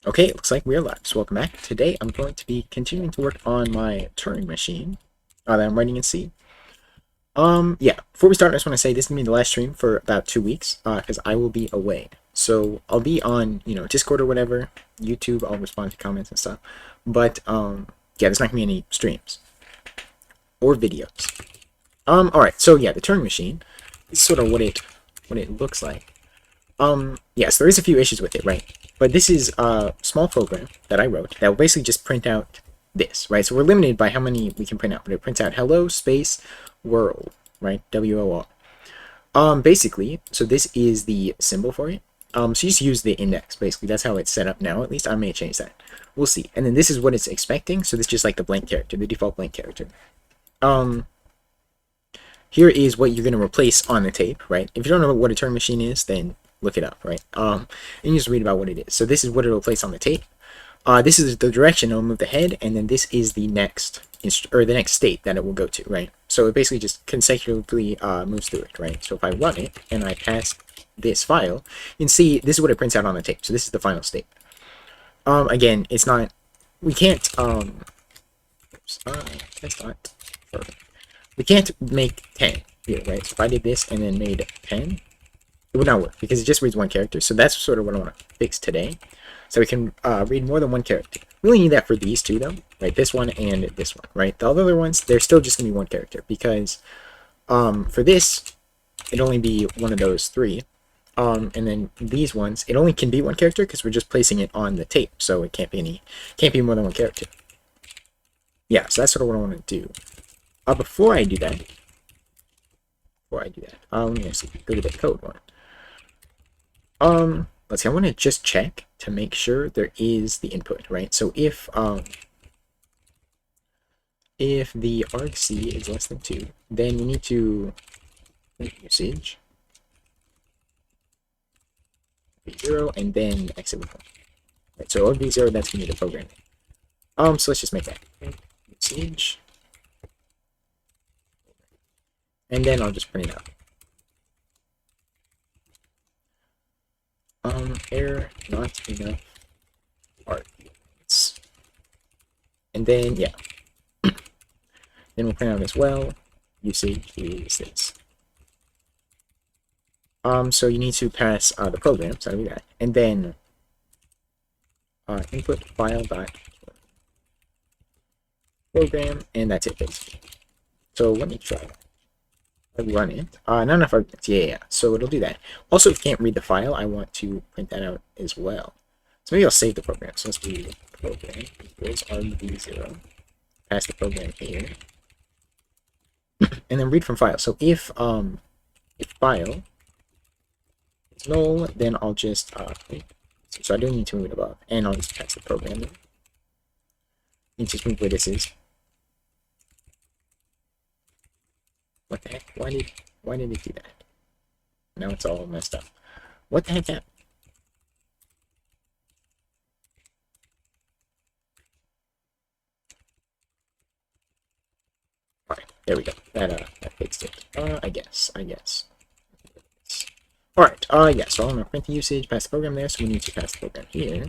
Okay, it looks like we are live. So welcome back. Today I'm going to be continuing to work on my Turing machine that I'm writing in C. Yeah, before we start, I just want to say this is going to be the last stream for about 2 weeks, because I will be away. So I'll be on, Discord or whatever, YouTube, I'll respond to comments and stuff. But, yeah, there's not going to be any streams or videos. Alright, so yeah, the Turing machine is sort of what it looks like. Yes, there is a few issues with it, right? But this is a small program that I wrote that will basically just print out this, right? So we're limited by how many we can print out, but it prints out hello space world, right? WOR. Basically, so this is the symbol for it. So you just use the index, basically. That's how it's set up now, at least. I may change that. We'll see. And then this is what it's expecting. So this is just like the blank character, the default blank character. Here is what you're going to replace on the tape, right? If you don't know what a Turing machine is, then look it up, right? And you just read about what it is. So this is what it'll place on the tape. This is the direction it'll move the head, and then this is the next the next state that it will go to, right? So it basically just consecutively moves through it, right? So if I run it and I pass this file, you can see this is what it prints out on the tape. So this is the final state. Again, it's not. We can't. Oops, that's not perfect. We can't make 10 here, right? So if I did this and then made 10, it would not work because it just reads one character. So that's sort of what I want to fix today. So we can read more than one character. We only need that for these two, though, right? This one and this one, right? The other ones, they're still just going to be one character because for this, it'd only be one of those three. And then these ones, it only can be one character because we're just placing it on the tape. So it can't be more than one character. Yeah, so that's sort of what I want to do. Before I do that, let me actually go to the code one. Let's see, I want to just check to make sure there is the input, right? So if the argc is less than 2, then you need to usage 0 and then exit with 1. Right, so argc0, that's gonna be the program. So let's just make that usage. And then I'll just print it out. Error not enough arguments. And then yeah. Then we'll print out as well. Usage is this. So you need to pass the program, so I'll do that. And then input file dot program, and that's it basically. So let me try that. Run it. Not enough arguments. Yeah. So it'll do that. Also, if you can't read the file, I want to print that out as well. So maybe I'll save the program. So let's do program equals argv0. Pass the program here, and then read from file. So if file is null, then I'll just so I don't need to move it above, and I'll just pass the program in. And just move where this is. What the heck? Why did it do that? Now it's all messed up. What the heck happened? Alright, there we go. That fixed it. I guess. Alright, yeah, so I'm gonna print the usage, pass the program there, so we need to pass the program here.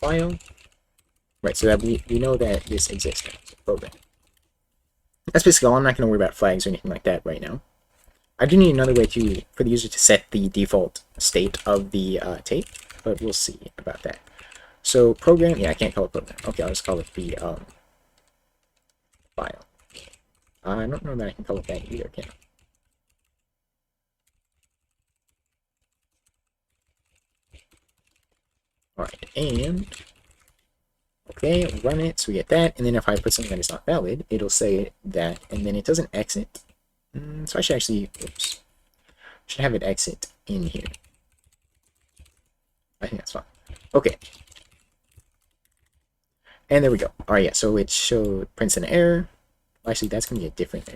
File. Right, so that we know that this exists now, so program. That's basically all. I'm not going to worry about flags or anything like that right now. I do need another way for the user to set the default state of the tape, but we'll see about that. So program, yeah, I can't call it program. Okay, I'll just call it the file. I don't know that I can call it that either, can I? Alright, and okay, run it, so we get that, and then if I put something that is not valid, it'll say that, and then it doesn't exit. So I should actually, oops, should have it exit in here. I think that's fine. Okay. And there we go. Alright, yeah, so it prints an error. Actually, that's going to be a different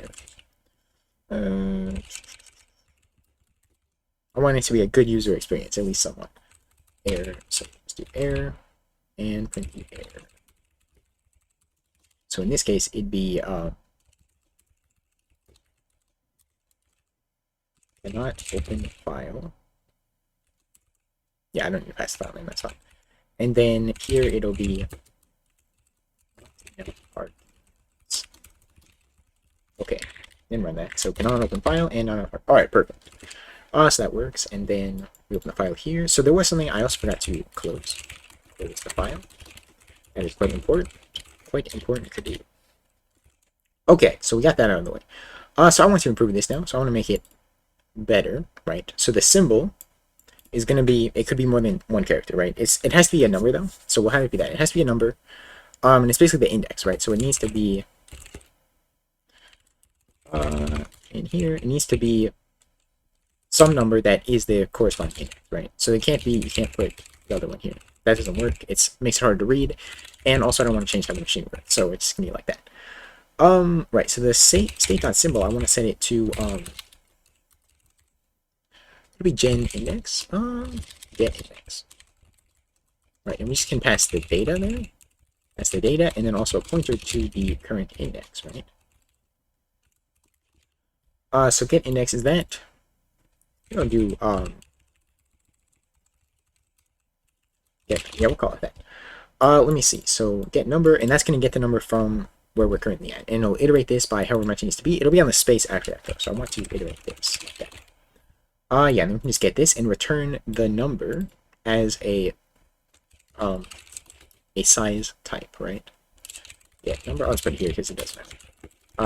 error. I want it to be a good user experience, at least somewhat. Error, so let's do error, and print the error. So in this case, it'd be cannot open file Yeah, I don't need to pass the file name, that's fine. And then here it'll be parts. Okay, then run that. So cannot open file and not open. All right, perfect. So that works. And then we open the file here. So there was something I also forgot to close. Close the file. That is quite important. Quite important to do. Okay, so we got that out of the way. So I want to improve this now. So I want to make it better, right? So the symbol is going to be, it could be more than one character, right? It has to be a number though. So we'll have it be that. It has to be a number. And it's basically the index, right? So it needs to be in here. It needs to be some number that is the corresponding index, right? So it can't be, you can't put the other one here. That doesn't work. It makes it hard to read. And also I don't want to change how the machine works. So it's going to be like that. Right, so the state.symbol, I want to set it to, it'll be gen index, get index. Right, and we just can pass the data there. That's the data, and then also a pointer to the current index, right? So get index is that. We're gonna do, yeah, we'll call it that. Let me see. So get number, and that's going to get the number from where we're currently at. And it'll iterate this by however much it needs to be. It'll be on the space after that, though. So I want to iterate this like that. Yeah, then we can just get this and return the number as a size type, right? Yeah, number. I'll just put it here because it does matter.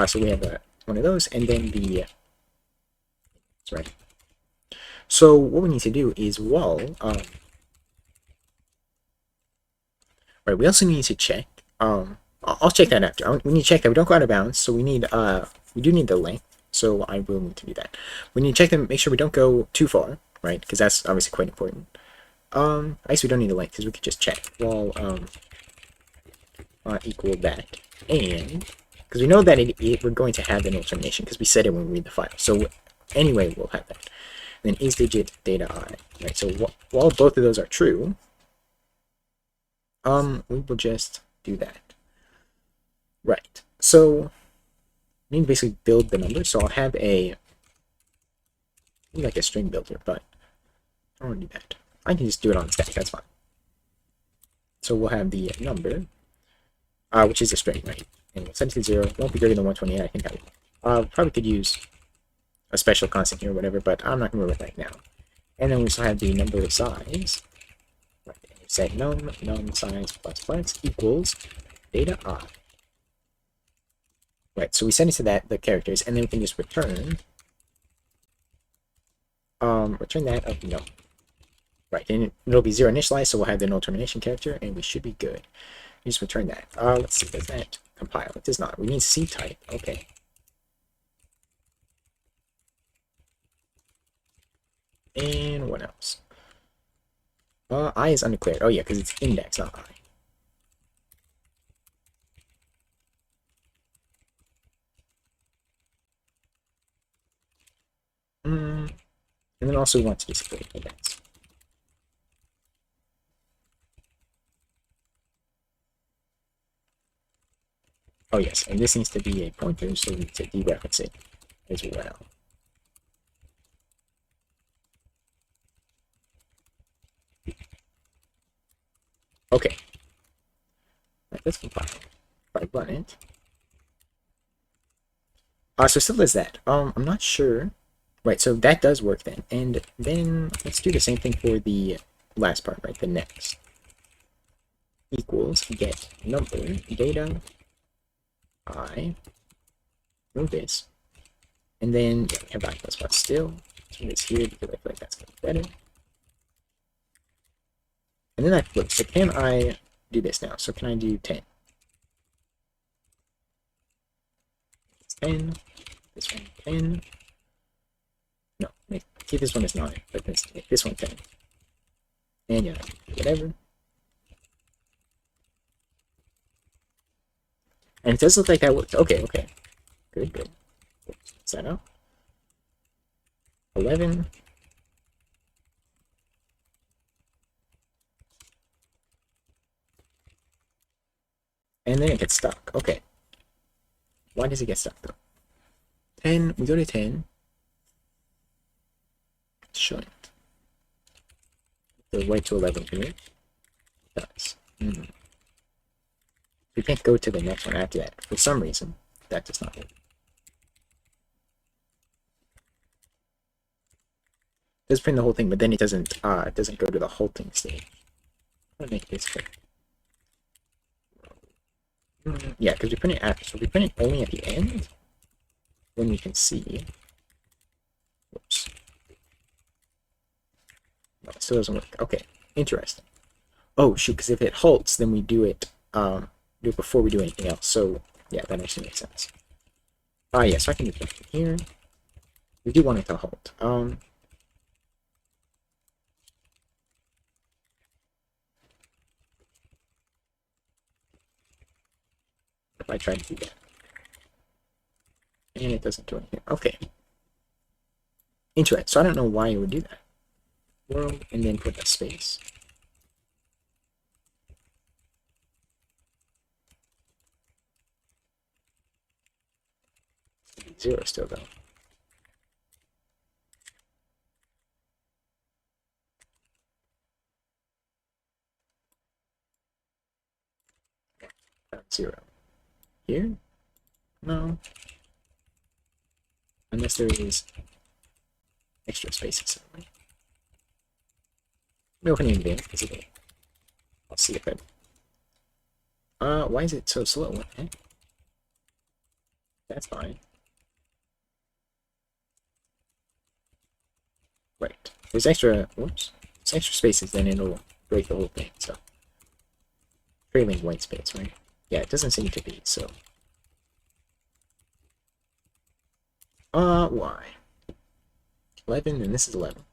So we have one of those, and then the that's right. So what we need to do is right. We also need to check. I'll check that after. We need to check that we don't go out of bounds. So we need we do need the length. So I will need to do that. We need to check them, make sure we don't go too far, right? Because that's obviously quite important. I guess we don't need the length because we could just check while equal that, and because we know that we're going to have the null termination because we said it when we read the file. So anyway, we'll have that. And then is digit data I, right? So while both of those are true, we will just do that. Right. So I need to basically build the number. So I'll have like a string builder, but I don't want to do that. I can just do it on stack. That's fine. So we'll have the number, which is a string, right? And we'll set it to 0. It won't be greater than 128. I think probably could use a special constant here or whatever, but I'm not going to worry about that now. And then we still have the number size. Right. Set num size plus equals data I. Right, so we send it to the characters, and then we can just return that of num. Right, and it'll be 0 initialized, so we'll have the null termination character, and we should be good. We just return that. Let's see, does that compile? It does not. We need C type. Okay. And what else? I is undeclared. Oh yeah, because it's index, not I. And then also we want to display index. Oh yes, and this needs to be a pointer, so we need to dereference it as well. Okay. Right, let's compile. If I run it. So still as that. I'm not sure. Right, so that does work then. And then let's do the same thing for the last part, right? The next. Equals get number data I. Move this. And then yeah, we have back plus plus still. Let's move this here because I feel like that's getting better. And then that flips. So can I do this now? So can I do 10? It's 10. This one 10. No, keep this one as 9, but make this one 10. And yeah, whatever. And it does look like that worked. Okay, okay. Good, good. Set up. 11. And then it gets stuck. Okay. Why does it get stuck though? 10, we go to 10. It's showing. So wait to 11 can we? Does. We can't go to the next one after that. For some reason, that does not work. It does print the whole thing, but then it doesn't go to the halting stage. I'm gonna make this quick. Yeah, because we print it after, so we print it only at the end, then we can see. Whoops. No, it still doesn't work. Okay, interesting. Oh shoot, because if it halts, then we do it before we do anything else. So yeah, that actually makes sense. Yeah, so I can do that here. We do want it to halt. If I try to do that. And it doesn't do anything. Okay. Interesting. So I don't know why it would do that. World, and then put a space. Zero still though. Zero. Here? No. Unless there is extra spaces somewhere. We open it again, because okay. I'll see if it. Why is it so slow? Eh? That's fine. Right. There's extra. Whoops. There's extra spaces, then it'll break the whole thing. So trailing white space, right? Yeah, it doesn't seem to be. So. Why? 11, and this is 11.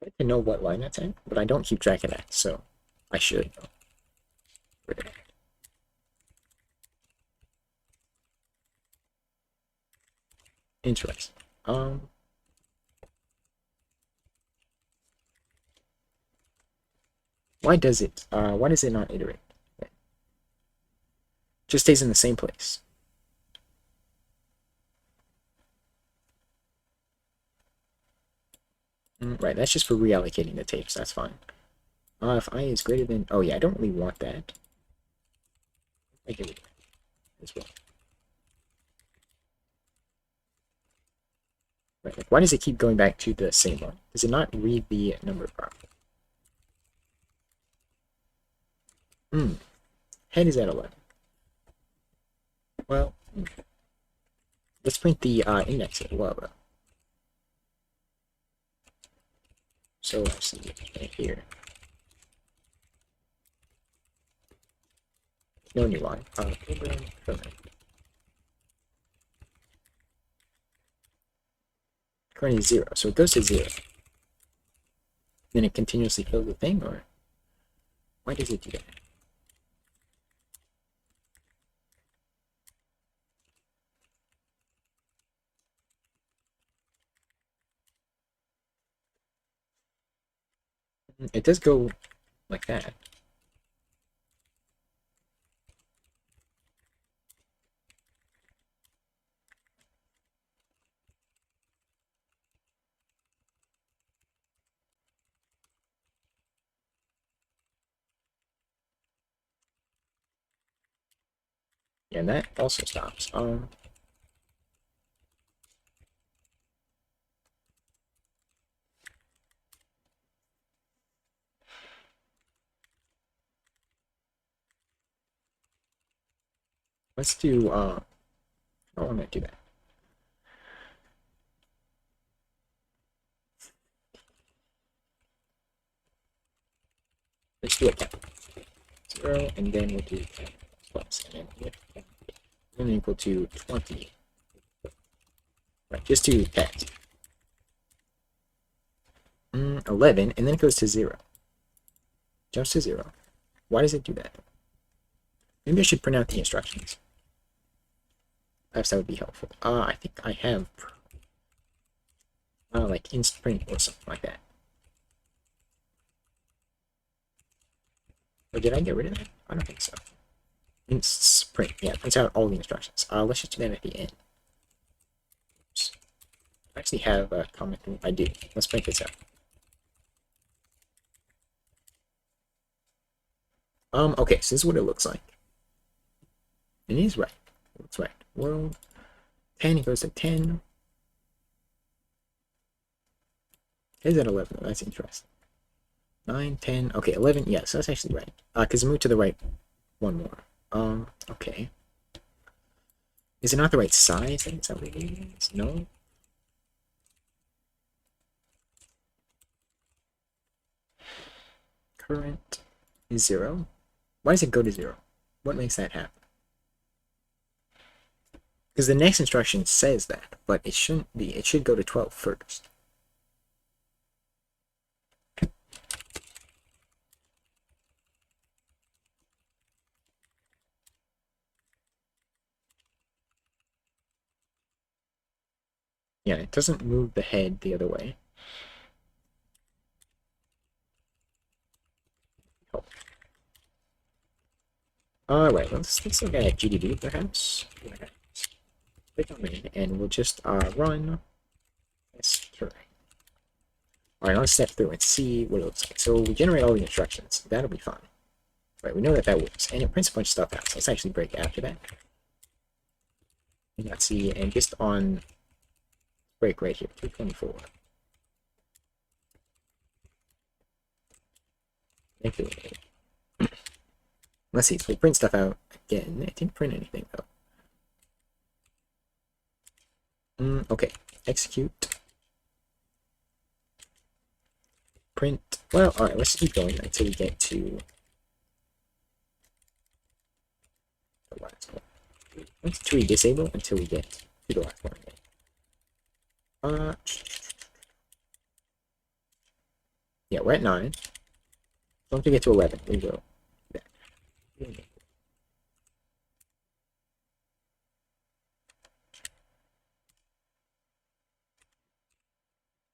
I'd like to know what line that's in, but I don't keep track of that, so I should know. Interesting. Why does it not iterate? Just stays in the same place. Right, that's just for reallocating the tapes, that's fine. If I is greater than, oh yeah, I don't really want that. I get it as well. Right, like why does it keep going back to the same one? Does it not read the number properly? Head is at 11. Well, let's print the index as well, though. So let's see right here. No new line. Current is 0, so it goes to 0. Then it continuously fills the thing, or why does it do that? It does go like that. Yeah, and that also stops. Let's do I don't want to do that. Let's do a cap. 0, and then we'll do cap plus, and then equal to 20. Right, just to test. 11, and then it goes to 0. Jumps to 0. Why does it do that? Maybe I should print out the instructions. Perhaps that would be helpful. I think I have. like inst print or something like that. Or did I get rid of that? I don't think so. Inst print, yeah, prints out all the instructions. Let's just do that at the end. Oops. I actually have a comment thing. I do. Let's print this out. Okay, so this is what it looks like. It is right. It looks right. World 10, it goes to 10. Is at 11? That's interesting. 9, 10. Okay, 11. Yes, that's actually right. Because move to the right one more. Okay. Is it not the right size? Is that what it is? No. Current is 0. Why does it go to 0? What makes that happen? Because the next instruction says that, but it shouldn't be. It should go to 12 first. Yeah, it doesn't move the head the other way. Oh. Alright, let's look at GDB perhaps. Click on main, and we'll just run this Turing. Alright, let's step through and see what it looks like. So we generate all the instructions. That'll be fine. Right, we know that that works. And it prints a bunch of stuff out. So let's actually break after that. Let's see, and just on break right here, 224. Let's see, so we print stuff out again. It didn't print anything though. Okay, execute. Print. Well, alright, let's keep going until we get to the last one. Let's tree disable until we get to the last one again. Yeah, we're at 9. Once we get to 11, we will.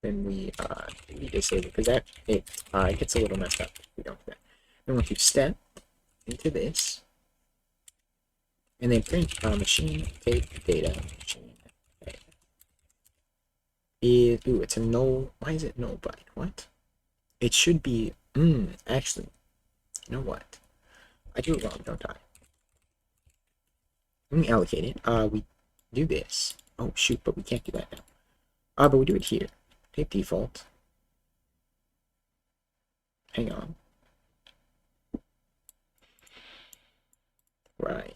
Then we disable because that it gets a little messed up if we don't do that. Then once you step into this, and then print machine take data machine. Ooh, it's a null. Why is it null byte? What? It should be. Actually, you know what? I do it wrong, don't I? Let me allocate it. We do this. Oh shoot, but we can't do that now. But we do it here. Take default. Hang on. Right.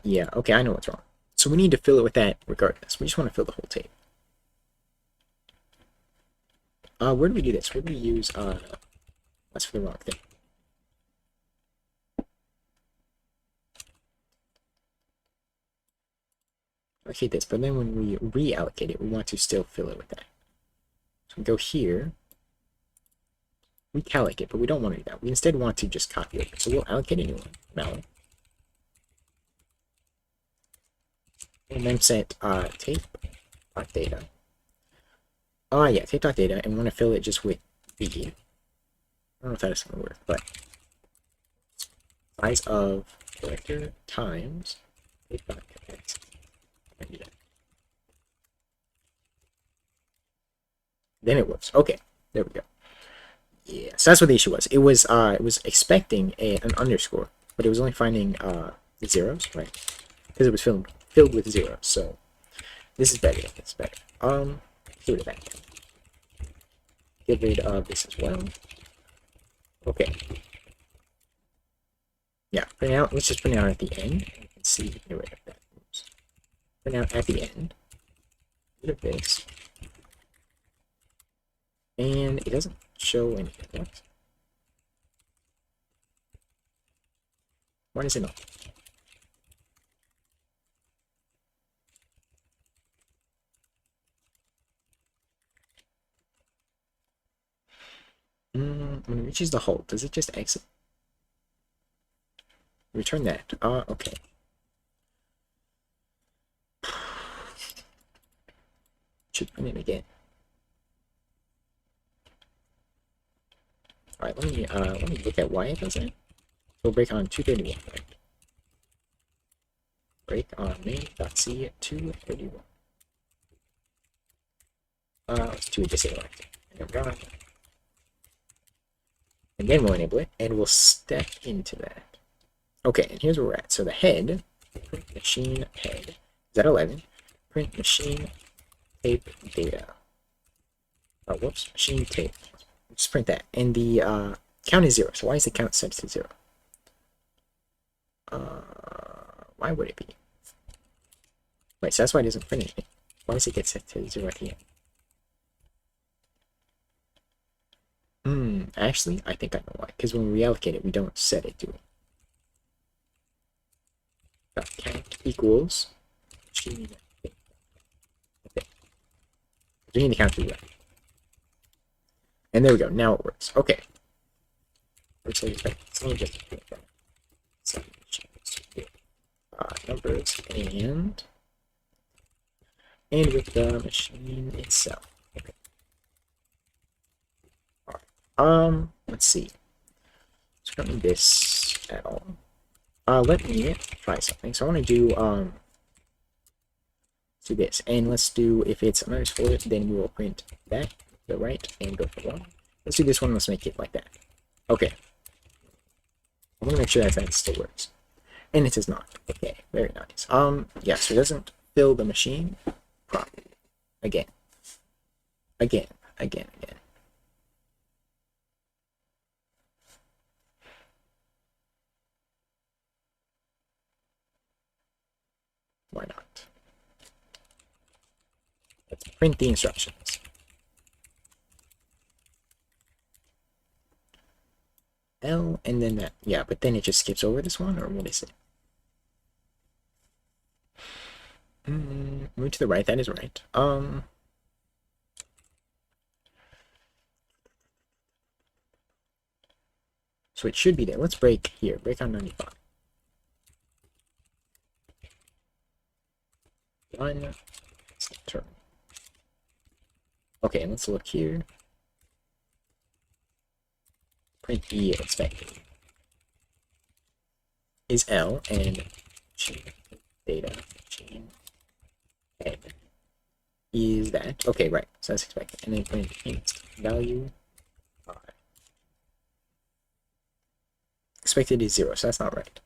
Yeah, okay, I know what's wrong. So we need to fill it with that regardless. We just want to fill the whole tape. Where do we do this? Where do we use, that's for the wrong thing. Allocate this, but then when we reallocate it, we want to still fill it with that. So we go here, recallocate it, but we don't want to do that. We instead want to just copy it. So we'll allocate a new one, malloc. And then set tape.data. Yeah, tape.data, and we want to fill it just with B. I don't know if that is going to work, but size of character times tape.text. Then it works. Okay, there we go. Yeah, so that's what the issue was. It was expecting an underscore, but it was only finding the zeros, right? Because it was filled with zeros. So this is better. It's better. Get rid of that. Get rid of this as well. Okay. Yeah, print out. Let's just print out at the end. You can see. Get rid of that. Oops. Print out at the end. Get rid of this. And it doesn't show anything. What? Why does it not? When it reaches the halt, does it just exit? Return that. Okay. Should print it again. All right, let me look at why it does that. We'll break on 231. Right? Break on main.c 231. Let's do a disable active. And run. And then we'll enable it, and we'll step into that. Okay, and here's where we're at. So the head, print machine head, is at 11. Print machine tape data. Oh, whoops, machine tape. Just print that. And the count is 0. So why is the count set to 0? Why would it be? Wait, so that's why it doesn't print anything. Why does it get set to 0 at the end? Actually, I think I know why. Because when we reallocate it, we don't set it to it. Count equals machine. Okay. We need to count to that. And there we go. Now it works. Okay. Let's say let me just numbers and with the machine itself. Okay. All right. Let's see. So I don't need this at all. Let me try something. So I want to do this, and let's do, if it's underscore, then we will print that to the right and go for 1. Let's do this one. Let's make it like that. Okay. I want to make sure that still works. And it does not. Okay, very nice. Yeah, so it doesn't fill the machine properly. Again. Why not? Let's print the instructions. L, and then that. Yeah, but then it just skips over this one, or what is it? Move to the right, that is right. So it should be there. Let's break here. Break on 95. 1. Okay, and let's look here. Print E expected is L, and machine data machine head is that. Okay, right. So that's expected. And then print int value. Expected is 0, so that's not right.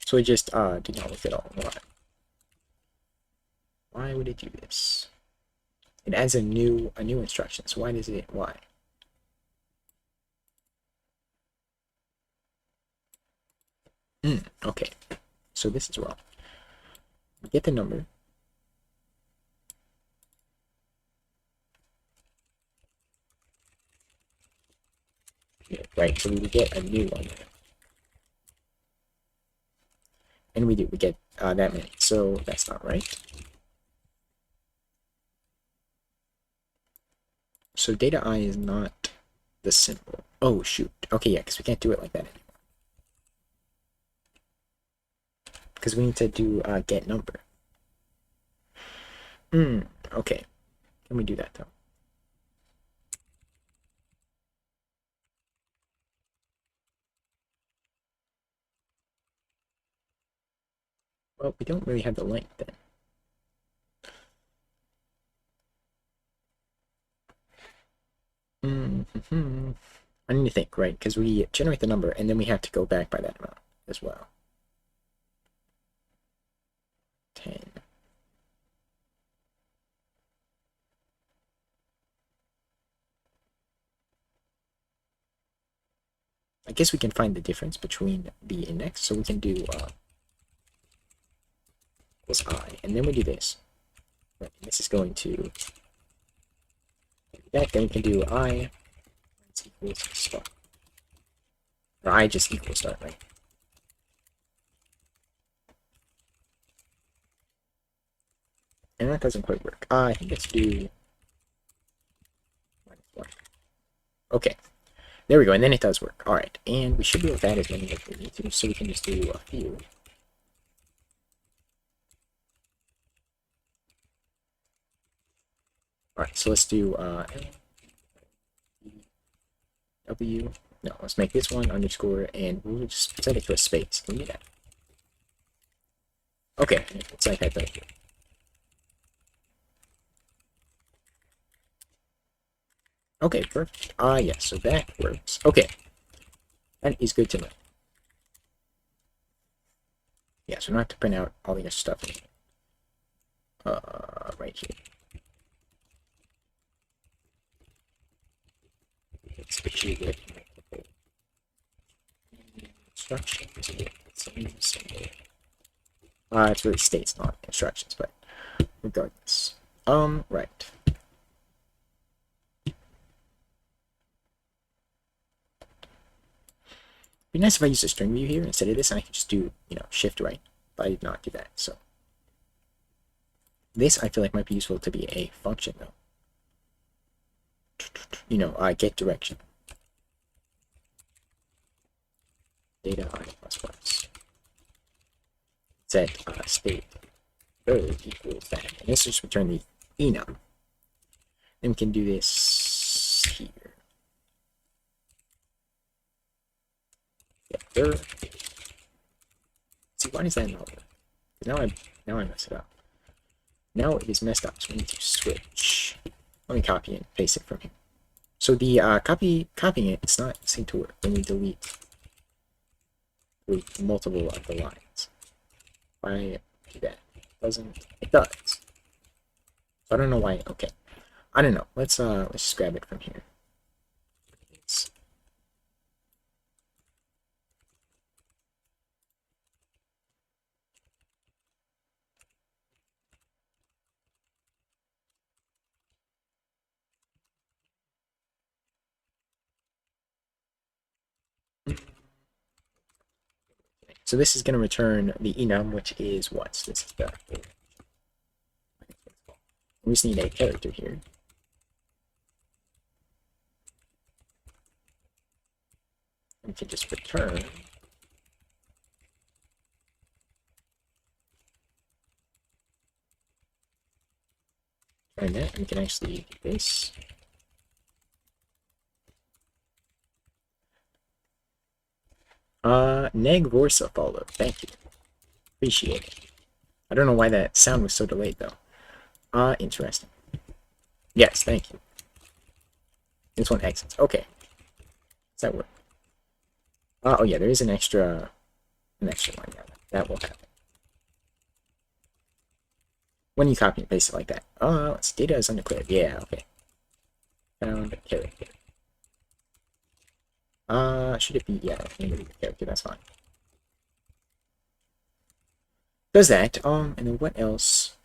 So it just did not work at all. Why would it do this? It adds a new instruction. So why does it? Why? Okay. So this is wrong. Get the number. Yeah, right. So we would get a new one. And we get that many. So that's not right. So data I is not the symbol. Oh, shoot. Okay, yeah, because we can't do it like that anymore. Because we need to do get number. Okay. Can we do that, though? Well, we don't really have the length then. I need to think, right? Because we generate the number, and then we have to go back by that amount as well. 10. I guess we can find the difference between the index, so we can do equals I, and then we do this. Right, this is going to that, then we can do I equals start. Or I just equals start, right? And that doesn't quite work. I think let's do -1. Okay. There we go, and then it does work. Alright, and we should be able to add as many as we need to, so we can just do a few. Alright, so let's do W. No, let's make this one underscore, and we'll just set it to a space. Can we do that? Okay, it's like I thought. Okay, perfect. Yeah, so that works. Okay, that is good to know. Yeah, so not to print out all the stuff in here. Right here. It's actually good. Instructions. It's really states, not instructions, but regardless. Right. It'd be nice if I used a string view here instead of this, and I could just do, shift right. But I did not do that, so. This I feel like might be useful to be a function, though. Get direction. Data I plus plus. Set state equals that. And this just return the enum. Then we can do this here. Yeah, see, why is that not work? Now I mess it up. Now it is messed up, so we need to switch. Let me copy and paste it from here. So the copying it, it's not seem to work when we delete multiple of the lines. Why do that? It does. So I don't know why. Okay, I don't know. Let's just grab it from here. So this is going to return the enum, which is what? This is the. We just need a character here. We can just return. And that we can actually do this. Neg Vorsa followed. Thank you. Appreciate it. I don't know why that sound was so delayed though. Interesting. Yes, thank you. This one exits. Okay. Does that work? Oh yeah, there is an extra one. Yeah, that will happen. When you copy and paste it like that. Let's data is undeclared. Yeah, okay. Found character. Should it be? Yeah, name of the character. That's fine. Does that. And then what else?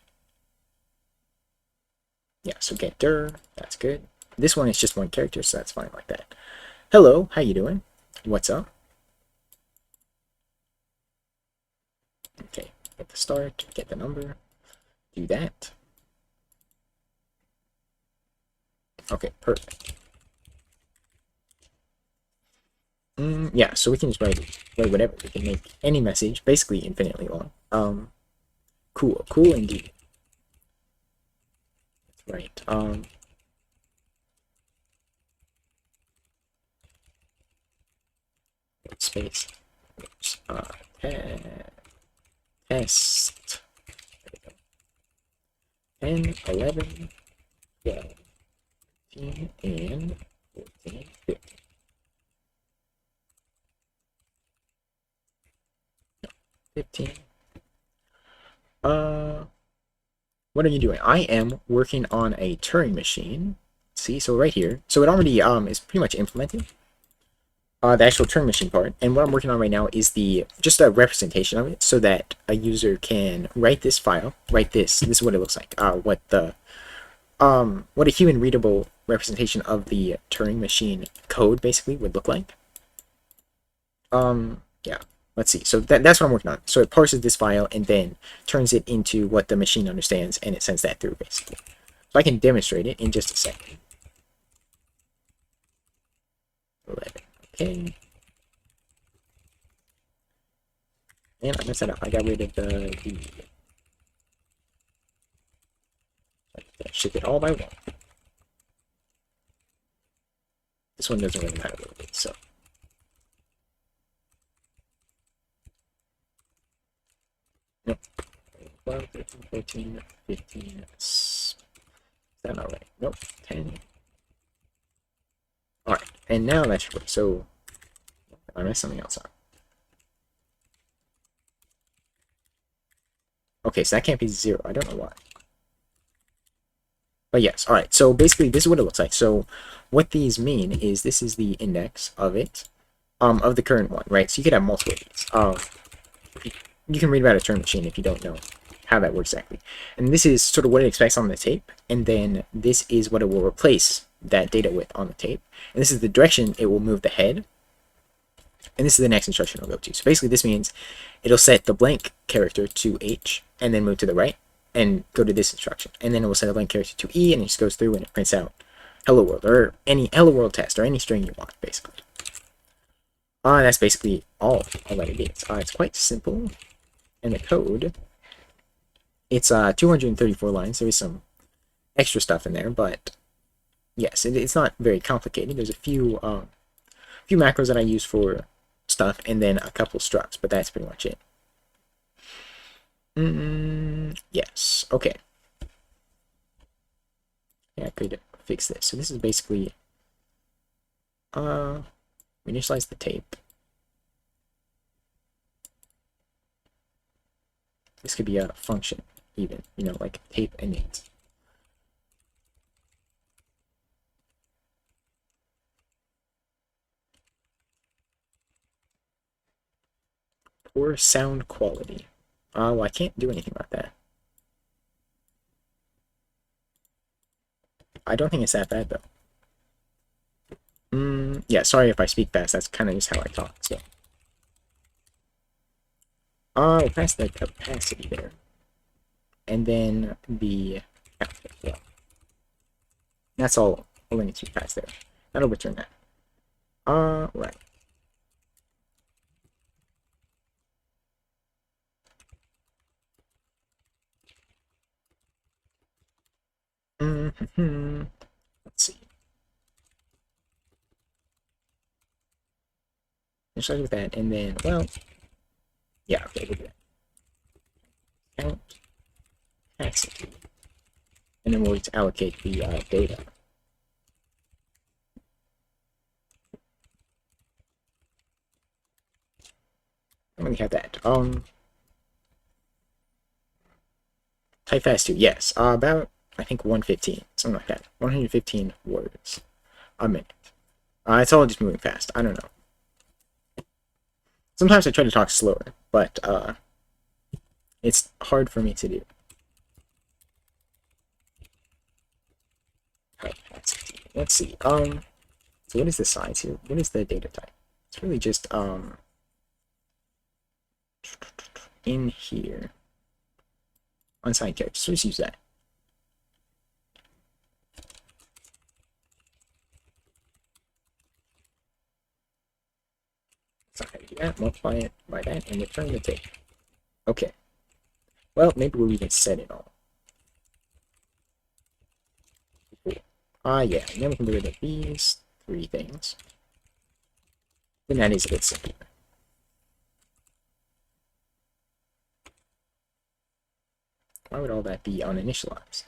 Yeah, so get dir. That's good. This one is just one character, so that's fine like that. Hello, how you doing? What's up? Okay, get the start, get the number, do that. Okay, perfect. Yeah, so we can just write whatever. We can make any message, basically infinitely long. Cool indeed. Right. Space. Oops. Test. 10, 11, 12, 13, and 14, 15. No, 15. What are you doing? I am working on a Turing machine. See, so right here. So it already is pretty much implemented. The actual Turing machine part. And what I'm working on right now is just a representation of it so that a user can write this file, this is what it looks like. What a human readable representation of the Turing machine code basically would look like. Yeah. Let's see. So that's what I'm working on. So it parses this file and then turns it into what the machine understands, and it sends that through, basically. So I can demonstrate it in just a second. 11. Okay. And I messed that up. I got rid of the ship it all by one. this one doesn't really matter what it is, so. Nope. 12, 13, 14, 15. Is that not right? Nope. 10. Alright, and now that should work. So, I messed something else up. Okay, so that can't be 0. I don't know why. But yes, alright. So basically, this is what it looks like. So what these mean is this is the index of it, of the current one, right? So you could have multiple of these. You can read about a Turing machine if you don't know how that works exactly. And this is sort of what it expects on the tape, and then this is what it will replace that data with on the tape. And this is the direction it will move the head, and this is the next instruction it'll go to. So basically this means it'll set the blank character to H, and then move to the right, and go to this instruction. And then it will set a blank character to E, and it just goes through and it prints out hello world, or any hello world test, or any string you want, basically. That's basically all that it is. It's quite simple. And the code, it's 234 lines. There is some extra stuff in there, but yes, it's not very complicated. There's a few macros that I use for stuff, and then a couple structs, but that's pretty much it. Yes, okay. Yeah, I could fix this. So this is basically, we initialize the tape. This could be a function, even, you know, like tape init. Poor sound quality. Well, I can't do anything about that. I don't think it's that bad, though. Yeah, sorry if I speak fast. That's kind of just how I talk, so. We'll pass the capacity there. And then the output, yeah. That's all that needs to be passed there. That'll return that. Right. Let's see. Let's start with that, and then, well, yeah, okay, we'll do that. Count capacity. And then we'll allocate the data. I'm gonna have that. Type fast too, yes. About, I think 115, something like that. 115 words a minute. It's all just moving fast. I don't know. Sometimes I try to talk slower, but it's hard for me to do. Capacity. Let's see. So what is the size here? What is the data type? It's really just in here. Unsigned characters. So let's use that. So how to do that? Multiply it by that and return the tape. Okay. Well, maybe we'll even set it all. Yeah, and then we can get rid of these 3 things. Then that is a bit simpler. Why would all that be uninitialized?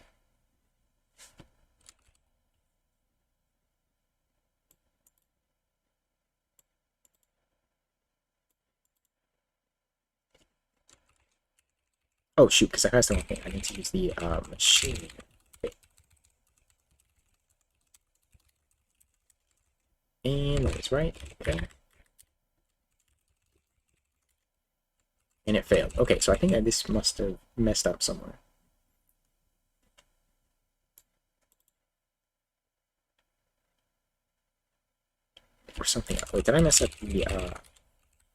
Oh shoot, because I passed the wrong thing. I need to use the machine. And that is right. Okay. And it failed. Okay, so I think that this must have messed up somewhere. Or something else. Wait, did I mess up the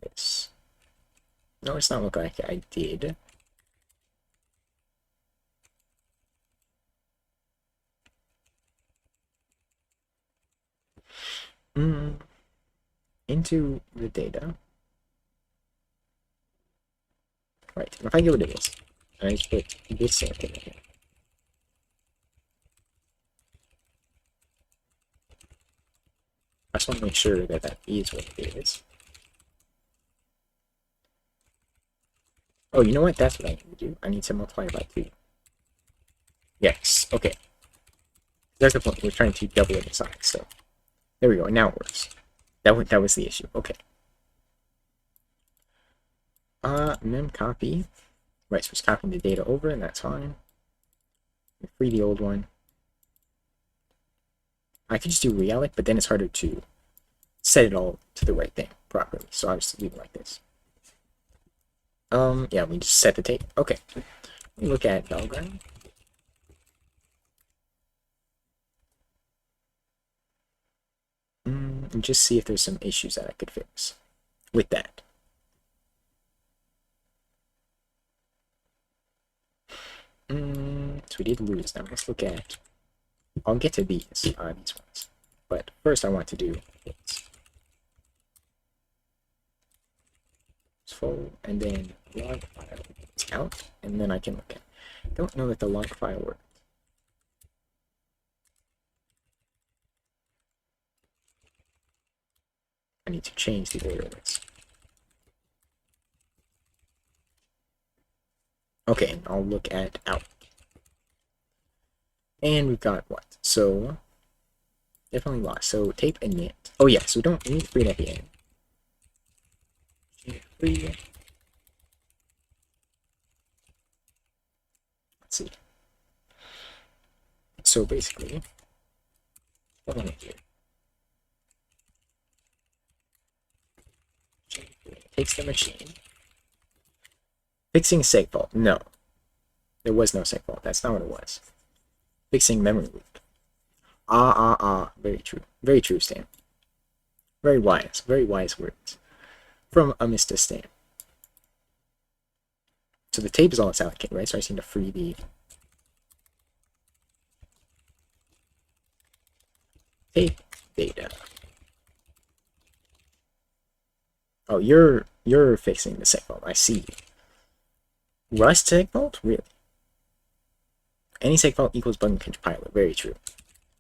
this? No, it's not look like I did. Into the data. Right, if I get rid of this, and I just put this sample in here. just want to make sure that that is what it is. Oh, you know what? That's what I need to do. I need to multiply it by 2. Yes, okay. There's the point. We're trying to double it in size, so there we go. Now it works. That was the issue. Okay. Mem copy. Right, so it's copying the data over, and that's fine. Free the old one. I could just do realloc, but then it's harder to set it all to the right thing properly. So I'll just leave it like this. Yeah, we just set the tape. Okay. Let me look at background. And just see if there's some issues that I could fix with that. So we did lose them. Let's look at. I'll get to these ones. But first I want to do this. Full, and then log file out, and then I can look at. Don't know that the log file worked. I need to change the order of this. Okay, I'll look at out. And we've got what? So definitely lost. So tape init. Oh yeah, so we don't need free at the end. Free. Let's see. So basically, what am I do? Takes the machine. Fixing seg fault. No. There was no seg fault. That's not what it was. Fixing memory leak. Very true. Very true, Stan. Very wise. Very wise words. From a Mr. Stan. So the tape is all it's allocated, right? So I just need to free the tape data. Oh, you're fixing the seg fault. I see. Rust seg fault? Really? Any seg fault equals bug compiler. Very true.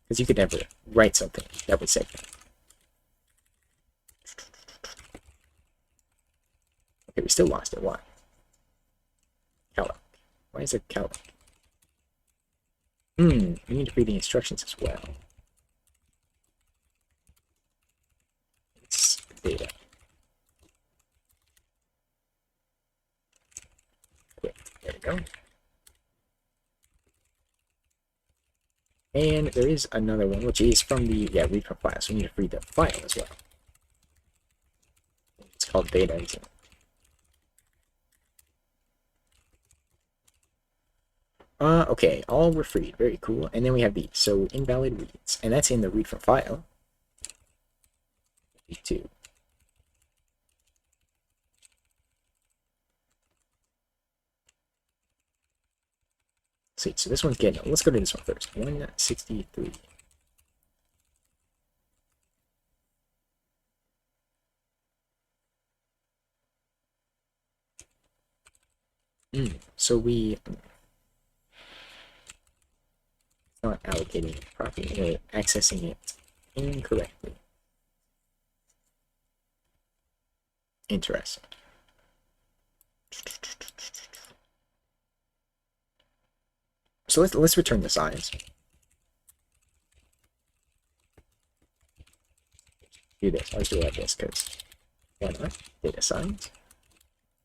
Because you could never write something that would seg fault. Okay, we still lost it. Why? Calloc. Why is it calloc? We need to read the instructions as well. It's data. Quick. There we go. And there is another one, which is from the read from file. So we need to read the file as well. It's called data, isn't it? Okay, all were freed. Very cool. And then we have these. So invalid reads. And that's in the read from file. 2. See, so this one's getting. Let's go to this one first. 163. So we not allocating it properly, or accessing it incorrectly. Interesting. So let's return the size. Do this. I'll just do it like this because why not? Data size.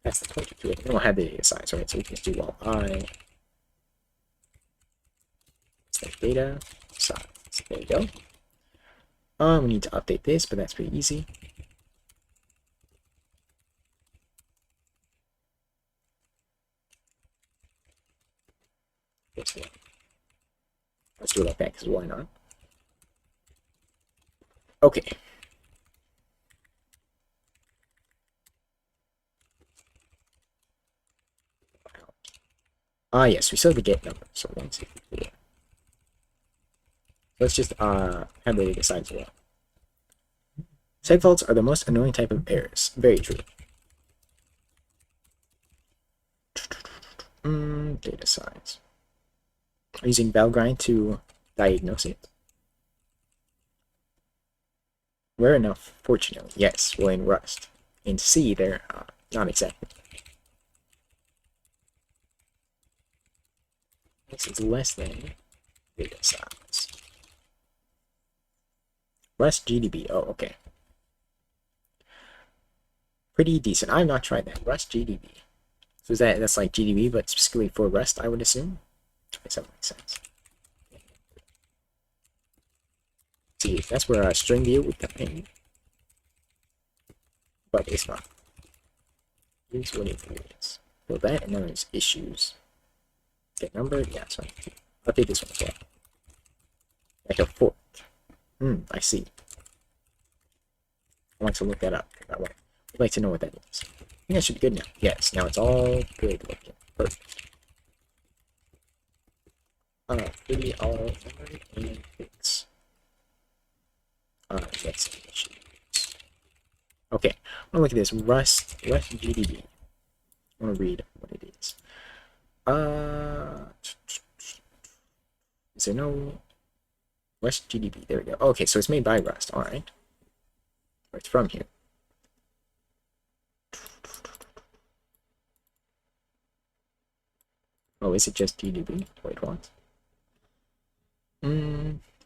That's the pointer to it. We don't have the data size, right? So we can just do while I select data size. There we go. We need to update this, but that's pretty easy. Let's do it like that, because why not? Okay. Yes, we still have the get number, so 164. Let's just have the data size as well. Seg faults are the most annoying type of errors. Very true. Data size. Using Valgrind to diagnose it. Rare enough, fortunately. Yes, well, in Rust. In C, they're not exactly. This is less than data size. Rust GDB. Oh, okay. Pretty decent. I've not tried that. Rust GDB. So that's like GDB, but specifically for Rust, I would assume. I guess that makes sense. See, that's where string view would come in. But it's not. Here's what it is. So that, and then there's issues. Get number, yeah, so I'll take this one as well. Like a fork. I see. I want to look that up. I'd like to know what that is. I think that should be good now. Yes, now it's all good looking. Perfect. Pretty all and fix. Let's see. Okay, I'm gonna look at this Rust GDB. I want to read what it is. Is there no Rust GDB? There we go. Okay, so it's made by Rust. All right, or it's from here. Oh, is it just GDB? Wait, what?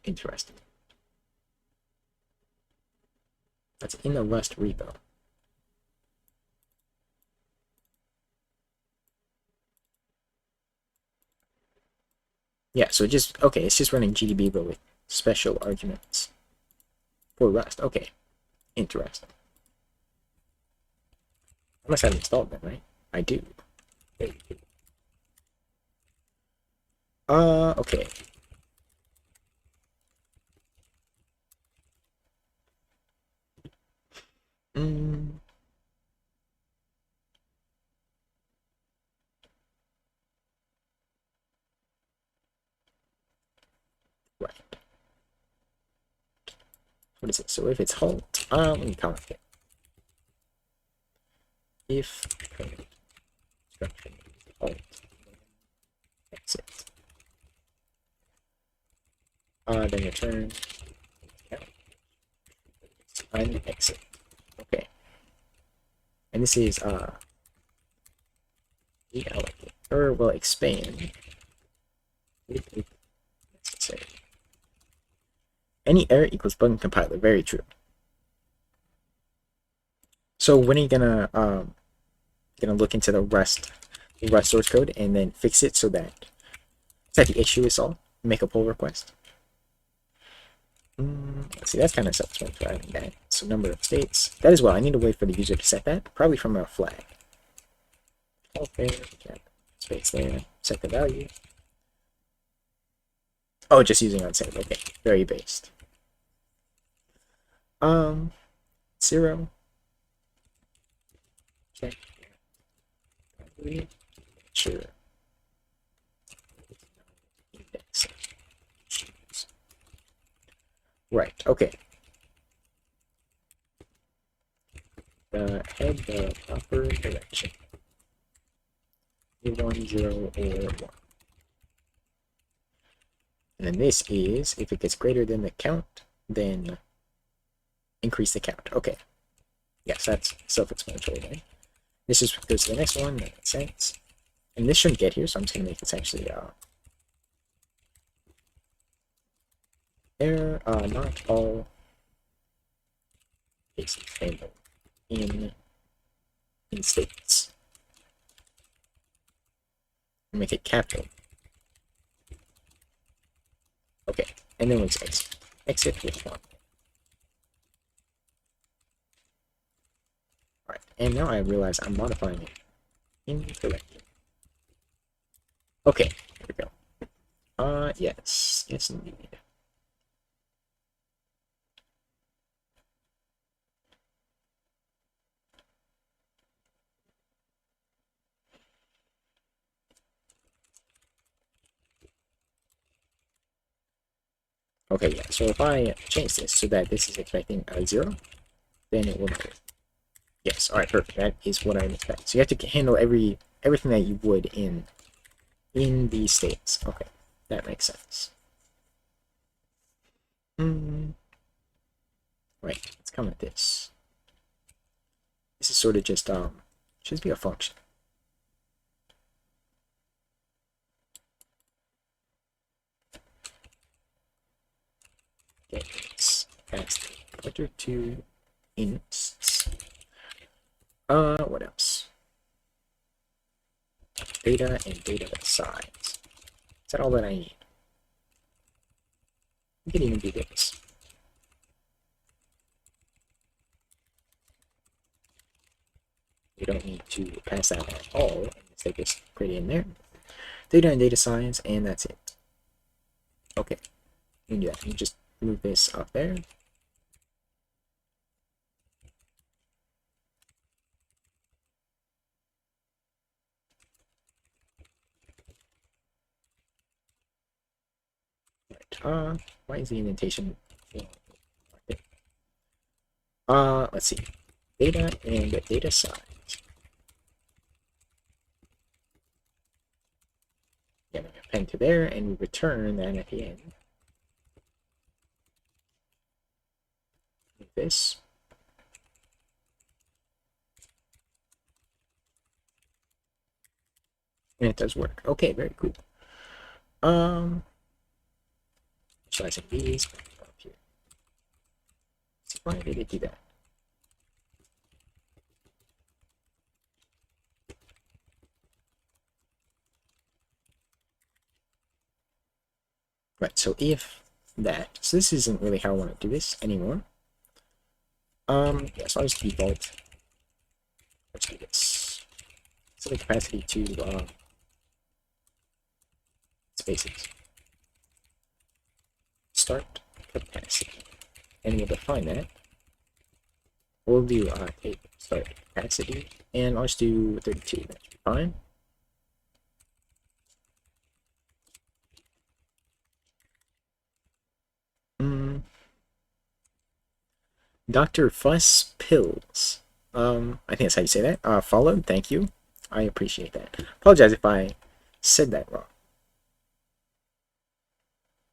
Interesting. That's in the Rust repo. Yeah, so okay, it's just running GDB but with special arguments for Rust. Okay, interesting. I must have it installed then, right? I do. Okay. Right. What is it? So if it's halt, let me comment it. If code structure halt, exit. Then return exit. Okay. And this is reallocate or will expand. Necessary. Any error equals bug compiler. Very true. So when are you gonna look into the Rust source code and then fix it so that the issue is solved? Make a pull request. Let's see, that's kind of self-explanatory. That. So number of states. That as well. I need to wait for the user to set that, probably from a flag. Okay, space there. Set the value. Oh, just using unset. Okay, very based. 0. Okay. Sure. Right, okay. Head the proper direction. 1, 0, or 1. And then this is, if it gets greater than the count, then increase the count. Okay. Yes, that's self-explanatory, right? This just goes to the next one, that makes sense. And this shouldn't get here, so I'm just going to make this actually error, not all cases handled in states. Make it capital. Okay, and then let's exit with 1. Alright, and now I realize I'm modifying it incorrectly. Okay, here we go. Yes, indeed. Okay, yeah, so if I change this so that this is expecting a 0, then it will matter. Yes, alright, perfect. That is what I expect. So you have to handle everything that you would in these states. Okay, that makes sense. Right, let's come at this. This is sort of just, should be a function. Okay, let's pass the pointer to ints. What else? Data and data size. Is that all that I need? We can even do this. We don't need to pass that at all. Instead, just put it in there. Data and data size, and that's it. Okay, you can do that. You just move this up there. Right. Why is the indentation? Let's see. Data and data size. Yeah, we append to there, and we return that at the end. Like this. And it does work. Okay, very cool. Initializing these. Up here. Let's see, why did it do that? Right, so if that, so this isn't really how I want to do this anymore. Yeah, so I'll just default. Let's do this. Set the capacity to spaces. Start capacity. And we'll define that. We'll do tape start capacity, and I'll just do 32. That should be fine. Dr. Fuss Pills. I think that's how you say that. Followed. Thank you. I appreciate that. Apologize if I said that wrong.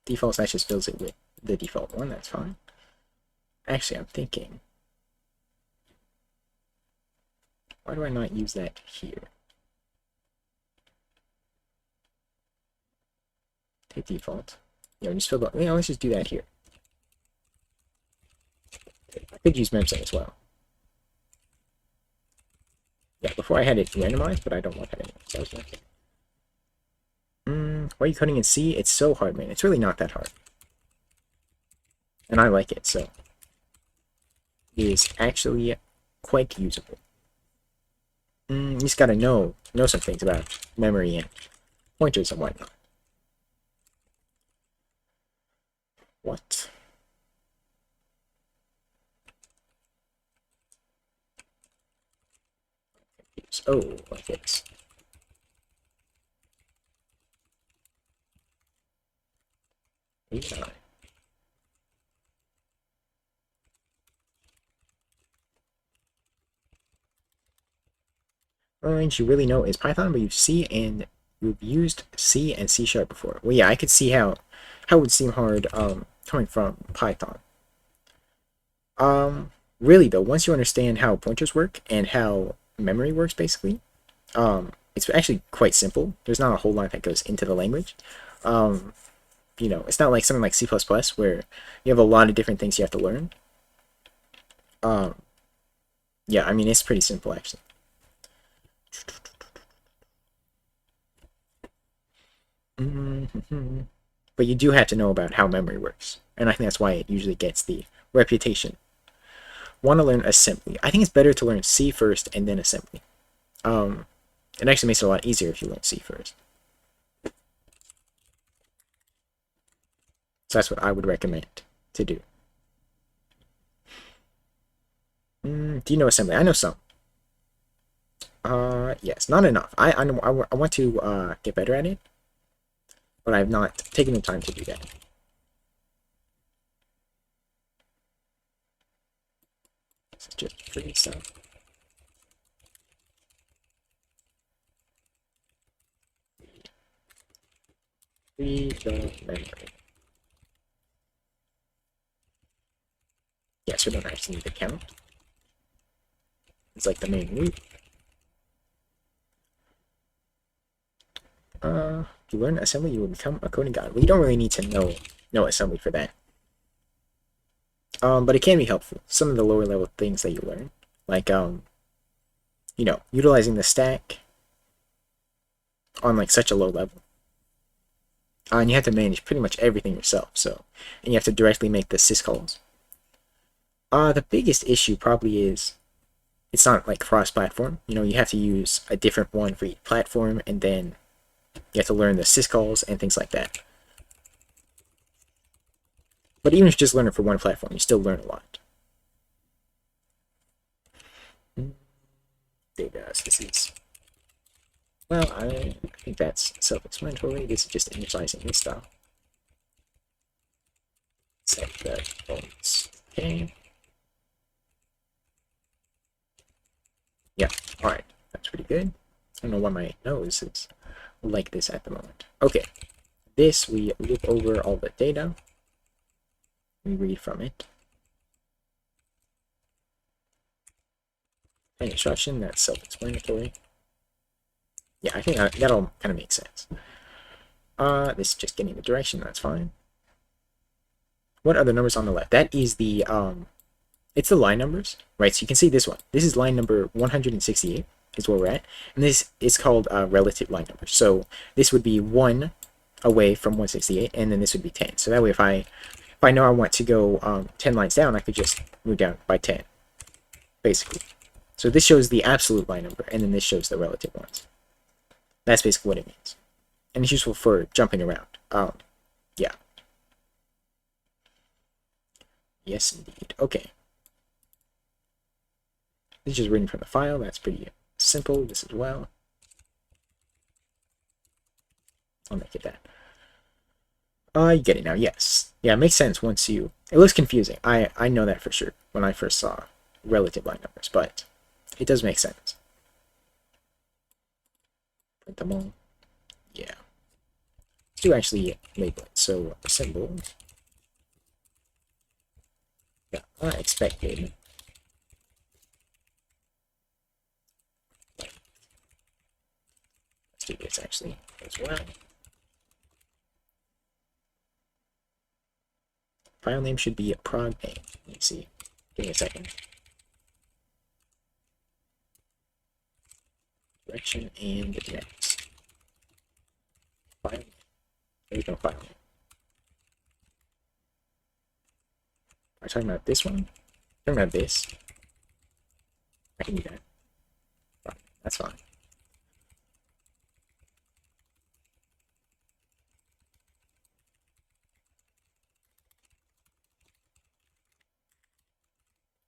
Default slash just fills it with the default one. That's fine. Actually, I'm thinking. Why do I not use that here? Take default. Yeah, just fill the. You know, let's just do that here. I could use memset as well. Yeah, before I had it randomized, but I don't want that anymore. So I was like, why are you cutting in C? It's so hard, man. It's really not that hard. And I like it, so it is actually quite usable. You just gotta know some things about memory and pointers and whatnot. What? Oh, like this. AI. Language you really know is Python, but you've used C and C# before. Well, yeah, I could see how it would seem hard coming from Python. Really though, once you understand how pointers work and how memory works, basically, it's actually quite simple. There's not a whole lot that goes into the language. You know, it's not like something like C++ where you have a lot of different things you have to learn. Yeah, I mean, it's pretty simple actually. But you do have to know about how memory works, and I think that's why it usually gets the reputation. Want to learn assembly? I think it's better to learn C first and then assembly. It actually makes it a lot easier if you learn C first. So that's what I would recommend to do. Do you know assembly? I know some. Yes, not enough. I want to get better at it, but I've not taken the time to do that. It's just pretty stuff. Read the memory. Yes, we don't actually need the count. It's like the main root. If you learn assembly, you will become a coding god. We don't really need to know assembly for that. But it can be helpful. Some of the lower level things that you learn, like utilizing the stack on like such a low level. And you have to manage pretty much everything yourself. And you have to directly make the syscalls. The biggest issue probably is it's not like cross-platform. You have to use a different one for each platform, and then you have to learn the syscalls and things like that. But even if you just learn it for one platform, you still learn a lot. Data, this is... Well, I think that's self-explanatory. This is just initializing this stuff. Set the points. Okay. Yeah, alright. That's pretty good. I don't know why my nose is like this at the moment. Okay. This, we loop over all the data. We read from it. An instruction, that's self-explanatory. Yeah, I think that'll kind of make sense. This is just getting the direction, that's fine. What are the numbers on the left? That is the, it's the line numbers, right? So you can see this one. This is line number 168 is where we're at. And this is called relative line number. So this would be 1 away from 168, and then this would be 10. So that way if I know I want to go 10 lines down, I could just move down by 10, basically. So this shows the absolute line number, and then this shows the relative ones. That's basically what it means. And it's useful for jumping around. Yeah. Yes, indeed. Okay. This is just written from the file. That's pretty simple. This as well. I'll make it that. You get it now. Yes. Yeah, it makes sense once you... It looks confusing. I know that for sure when I first saw relative line numbers, but it does make sense. Print them all. Yeah. Let's do actually label it. So symbol. Yeah, expected. Let's do this actually as well. File name should be a prog name. Let me see. Give me a second. Direction and next. File name. There we go, file name. Are we talking about this one? Talking about this. I can do that. Fine. That's fine.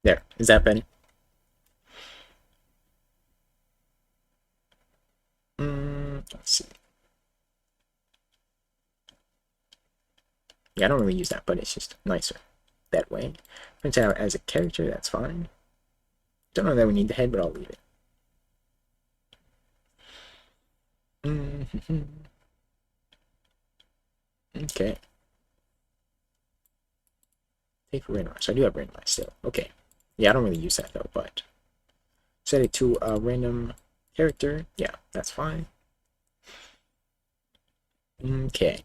There. Is that better? Let's see. Yeah, I don't really use that, but it's just nicer that way. Print out as a character, that's fine. Don't know that we need the head, but I'll leave it. Okay. Take for randomize. So I do have randomize still. Okay. Yeah, I don't really use that though, but set it to a random character. Yeah, that's fine. Okay.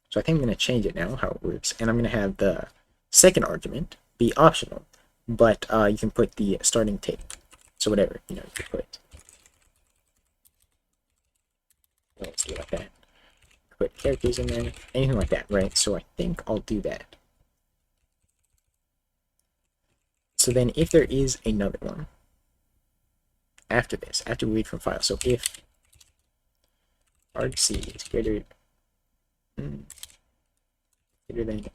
So I think I'm going to change it now, how it works, and I'm going to have the second argument be optional, but you can put the starting tape. So whatever, you can put. Let's do it like that. Put characters in there, anything like that, right? So I think I'll do that. So then if there is another one after this, after we read from file, so if argc is greater than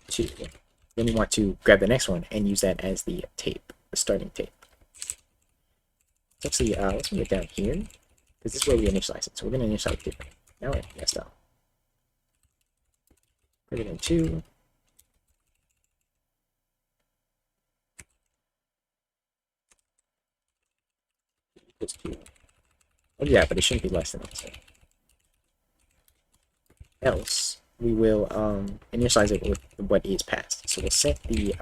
2, then we want to grab the next one and use that as the tape, the starting tape. Actually, let's move it down here, because this is where we initialize it. So we're going to initialize it differently. Now I messed up. Greater than 2. Equals 2. Oh yeah, but it shouldn't be less than that. So. Else, we will initialize it with what is passed. so we'll set the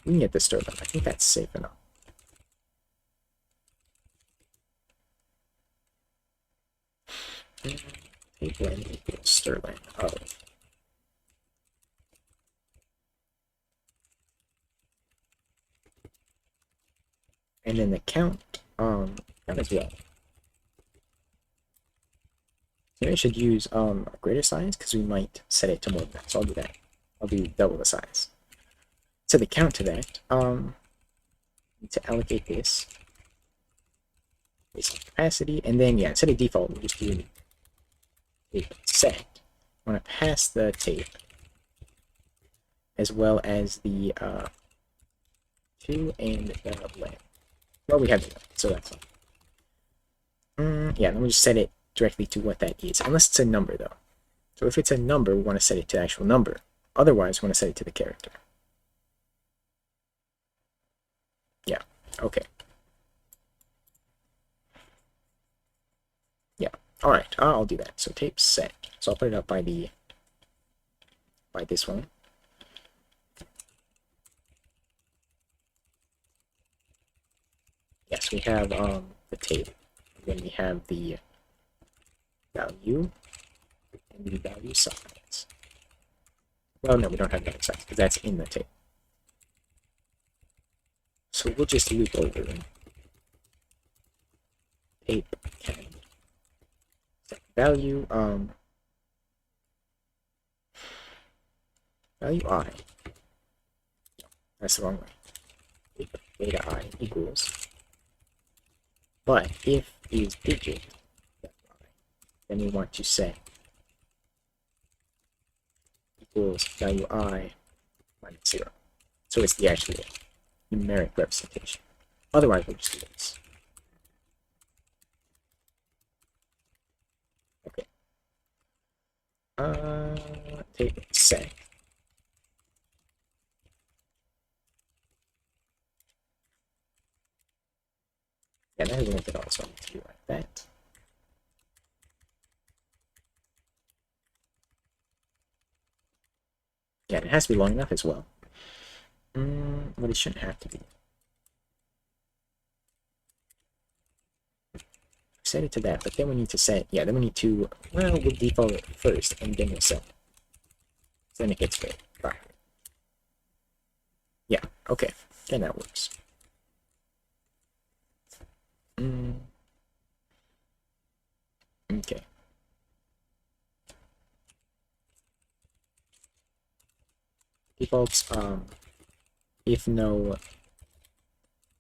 we can get the Sterling. I think that's safe enough. Tape length equals Sterling of. And then the count as well. Maybe I should use a greater size because we might set it to more than that. So I'll do that. I'll do double the size. So the count to that, need to allocate this based on capacity, and then yeah, instead of default, we'll just do tape set. I want to pass the tape as well as the 2 and the length. Well, we have it, so that's fine. Yeah, then we'll just set it directly to what that is, unless it's a number though. So if it's a number, we want to set it to the actual number. Otherwise, we want to set it to the character. Yeah, okay. Yeah, all right, I'll do that. So tape set. So I'll put it up by this one. Yes, we have the tape. And then we have the value and the value size. Well, no, we don't have value size because that's in the tape. So we'll just loop over tape can set value value I. No, that's the wrong way. Data I equals. But if is digit, then we want to say equals value I minus 0. So it's the actual numeric representation. Otherwise, we'll just do this. Okay. Tape set. Yeah, that hasn't looked at all, so I need to do like that. Yeah, it has to be long enough as well. But it shouldn't have to be. Set it to that, but then we need to set, yeah, then we need to, well, we'll default it first, and then we'll set. So then it gets good. Right. Yeah, okay, then that works. Okay. Defaults, if no,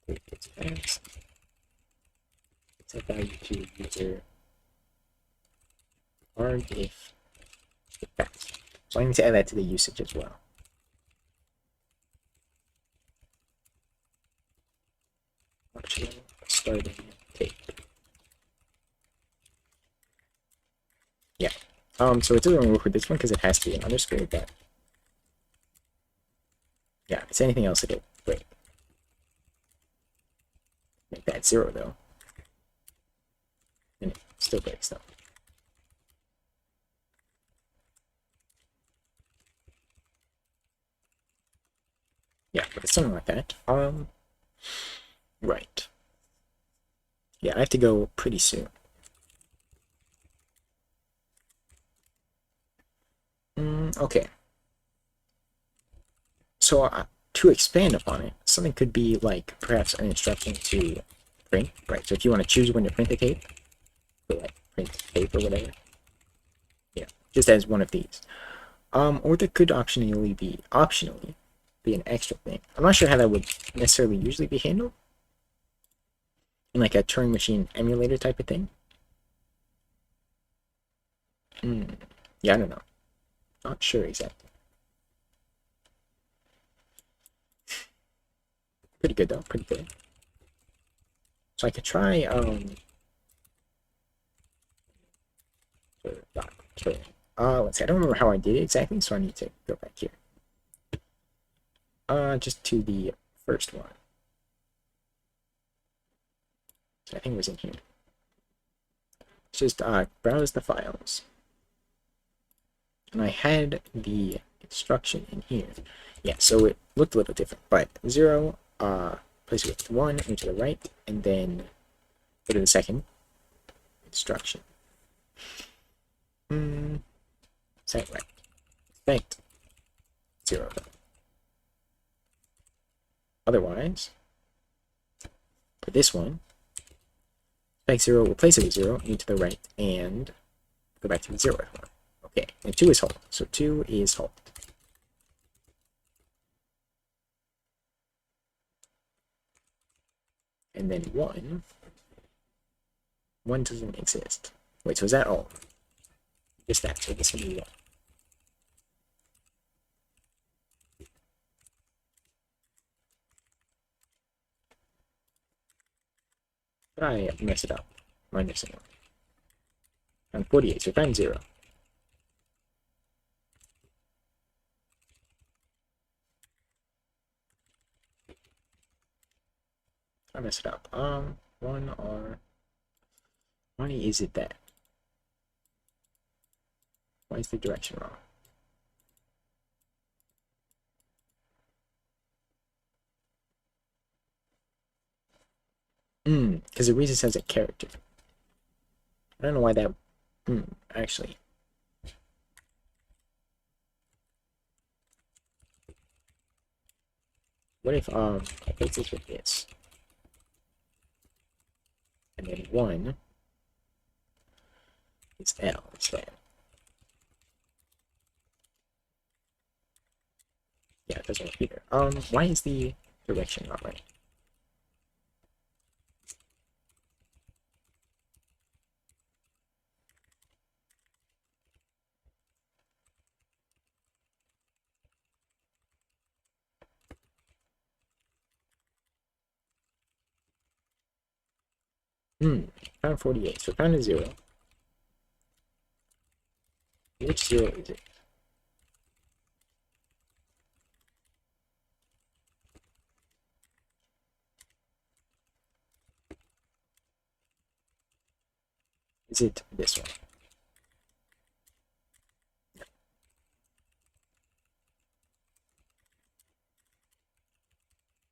it's passed, set value to user hard if it passed. So I need to add that to the usage as well. Optional starting tape. Yeah. So it doesn't work with this one because it has to be an underscore, but yeah, if it's anything else, it'll break. Make that 0 though. And it still breaks though. Yeah, but it's something like that. Right. Yeah, I have to go pretty soon. Okay. So to expand upon it, something could be like perhaps an instruction to print, right? So if you want to choose when to print the tape, like print tape or whatever, yeah, just as one of these. Or there could optionally be an extra thing. I'm not sure how that would necessarily usually be handled in like a Turing machine emulator type of thing. Yeah, I don't know. Not sure exactly. Pretty good though, pretty good. So I could try let's see, I don't remember how I did it exactly, so I need to go back here. Just to the first one. So I think it was in here. Just browse the files. and I had the instruction in here. Yeah, so it looked a little different, but 0, place it with 1, move to the right, and then go to the second instruction. Set right. Effect 0. Otherwise, for this one, effect 0, replace it with 0, move to the right, and go back to the 0 one. Okay, and 2 is hold, so 2 is hold. And then 1 doesn't exist. Wait, so is that all? Just that, so this can be 1. But I messed it up. Minus 1. I'm 48, so times 0. I messed it up. 1 or... Why is it that? Why is the direction wrong? Because the reason says a character. I don't know why that... actually. What if, I replace this with this? And then 1 is L instead. Yeah, it doesn't work either. Why is the direction not right? Found 48, so found a 0. Which 0 is it? Is it this one?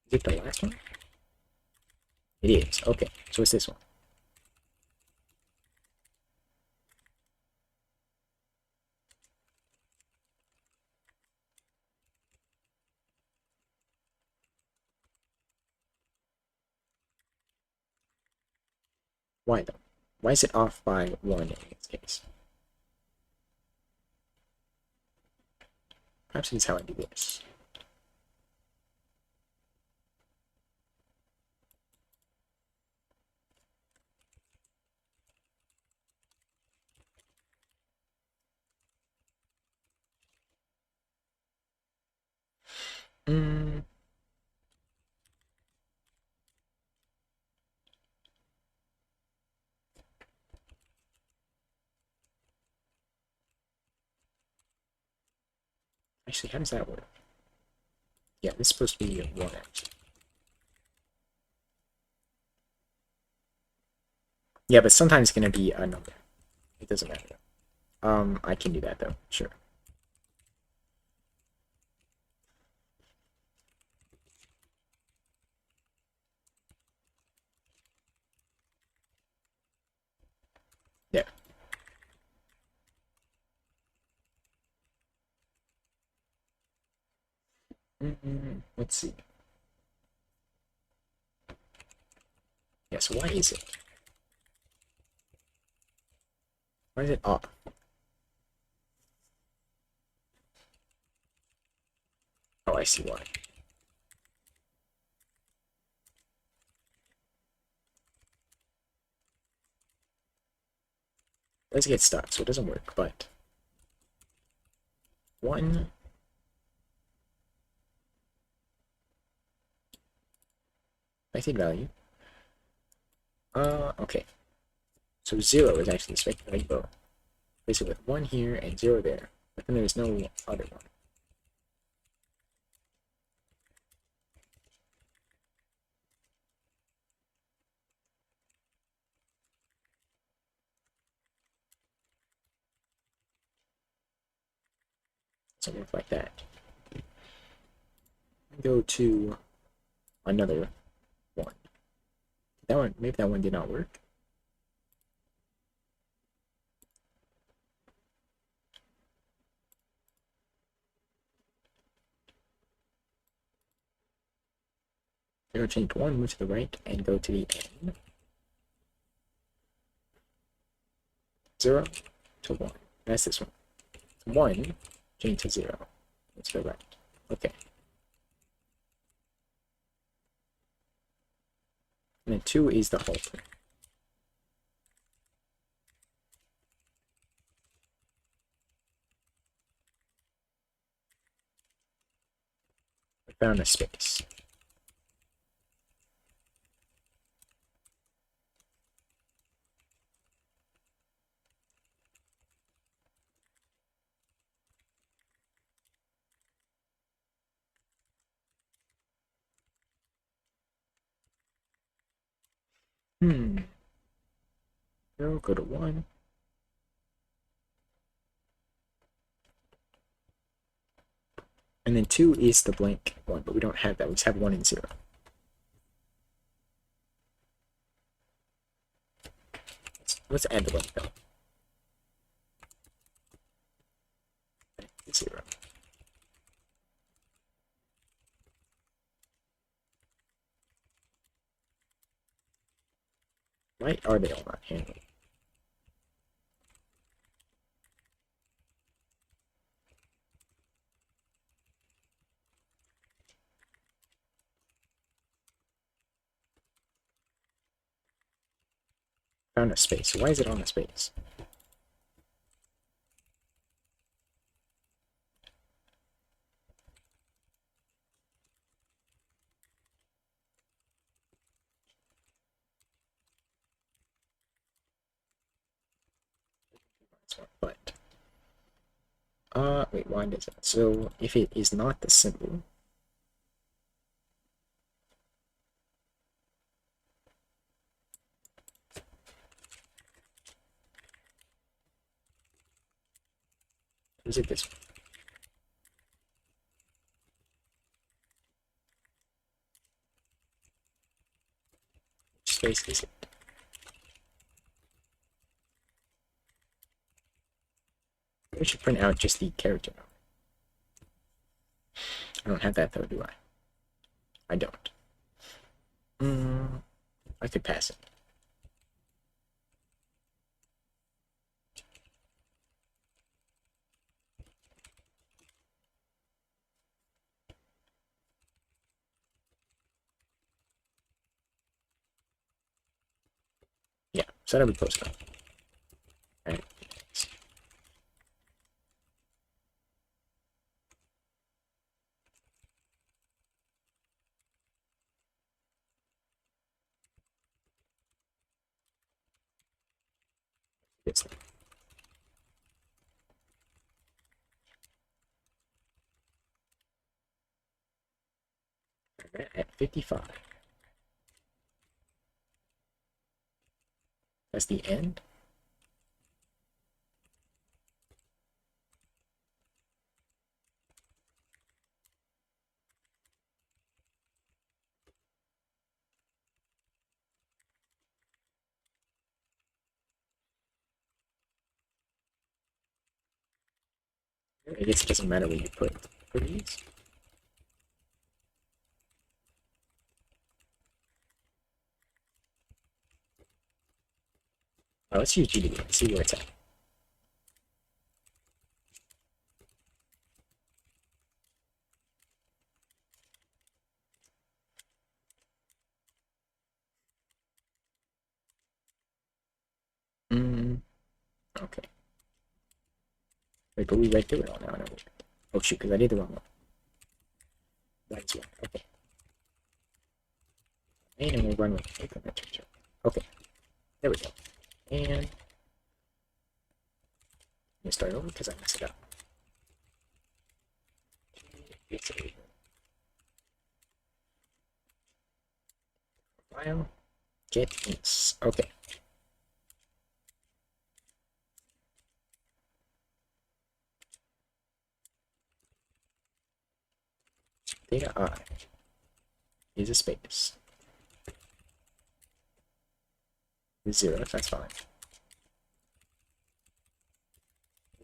Is it the last one? It is. Okay, so it's this one. Why though? Why is it off by 1 in this case? Perhaps it's how I do this. Actually, how does that work? Yeah, this is supposed to be 1 actually. Yeah, but sometimes it's going to be a number. It doesn't matter. I can do that though, sure. Yeah. Let's see. Yeah, so why is it? Why is it off? Oh, I see why. It does get stuck, so it doesn't work, but 1 expected value. Okay. So 0 is actually expected value. Place it with 1 here and 0 there, but then there's no other one. doesn't work like that. Go to another one. That one, maybe that one did not work. Go change one, move to the right, and go to the end. 0 to 1. That's this one. 1, change to 0. Move to the right. Okay. And then 2 is the halter. I found a space. Go to 1. And then 2 is the blank one, but we don't have that. We just have 1 and 0. Let's add the blank though. 0. Why are they all not handled? Found a space. Why is it on a space? But wait, why does that? So if it is not the symbol, is it this one? Which space is it? We should print out just the character. I don't have that though, do I? I don't. I could pass it. Yeah, so that'll be close enough. Alright. It's at 55. That's the end. I guess it doesn't matter where you put these. Let's use GDB and see where it's at. Okay. Wait, but we read through it all now. Oh shoot, because I did the wrong one. That's one. Okay. And we'll run with it. Okay. There we go. And let me start over because I messed it up. File. Get ins. Okay. Data I is a space. 0, that's fine.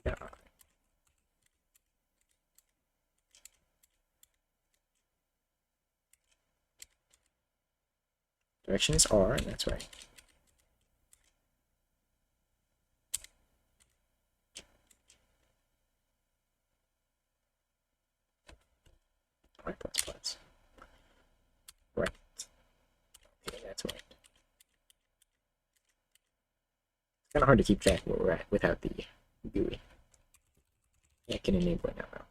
Data I. Direction is R, that's right. R plus plus. Right. Okay, that's right. It's kind of hard to keep track of where we're at without the GUI. Yeah, I can enable it now though.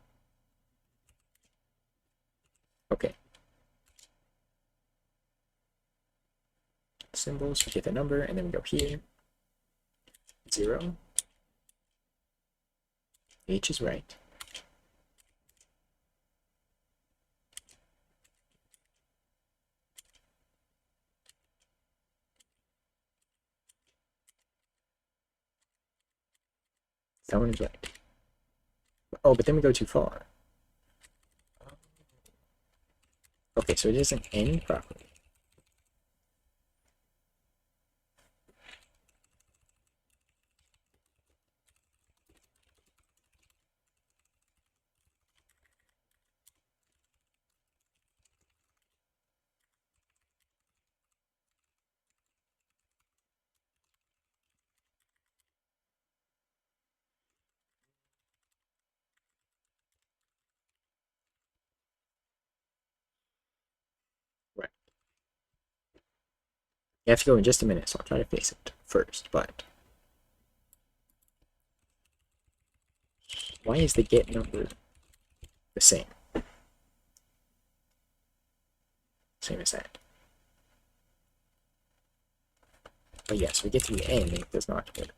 Okay. Symbols, we get the number, and then we go here. 0. H is right. That one is right. Oh, but then we go too far. Okay, so it isn't any property. Right. You have to go in just a minute, so I'll try to fix it first, but why is the get number the same? Same as that. But yes, we get to the end and it does not work.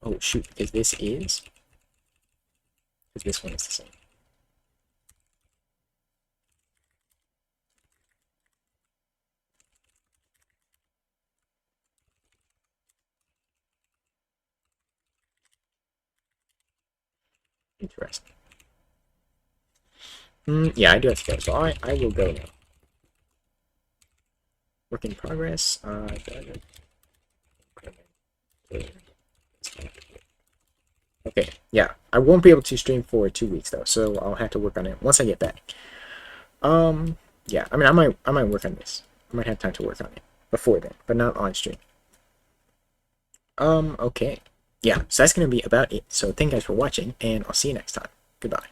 Oh shoot, because this is? Because this one is the same. Interesting. Yeah, I do have to go, so I will go now. Work in progress. Okay, yeah, I won't be able to stream for 2 weeks though, so I'll have to work on it once I get back. Yeah, I mean, I might work on this. I might have time to work on it before then, but not on stream. Okay. Yeah, so that's gonna be about it. So thank you guys for watching, and I'll see you next time. Goodbye.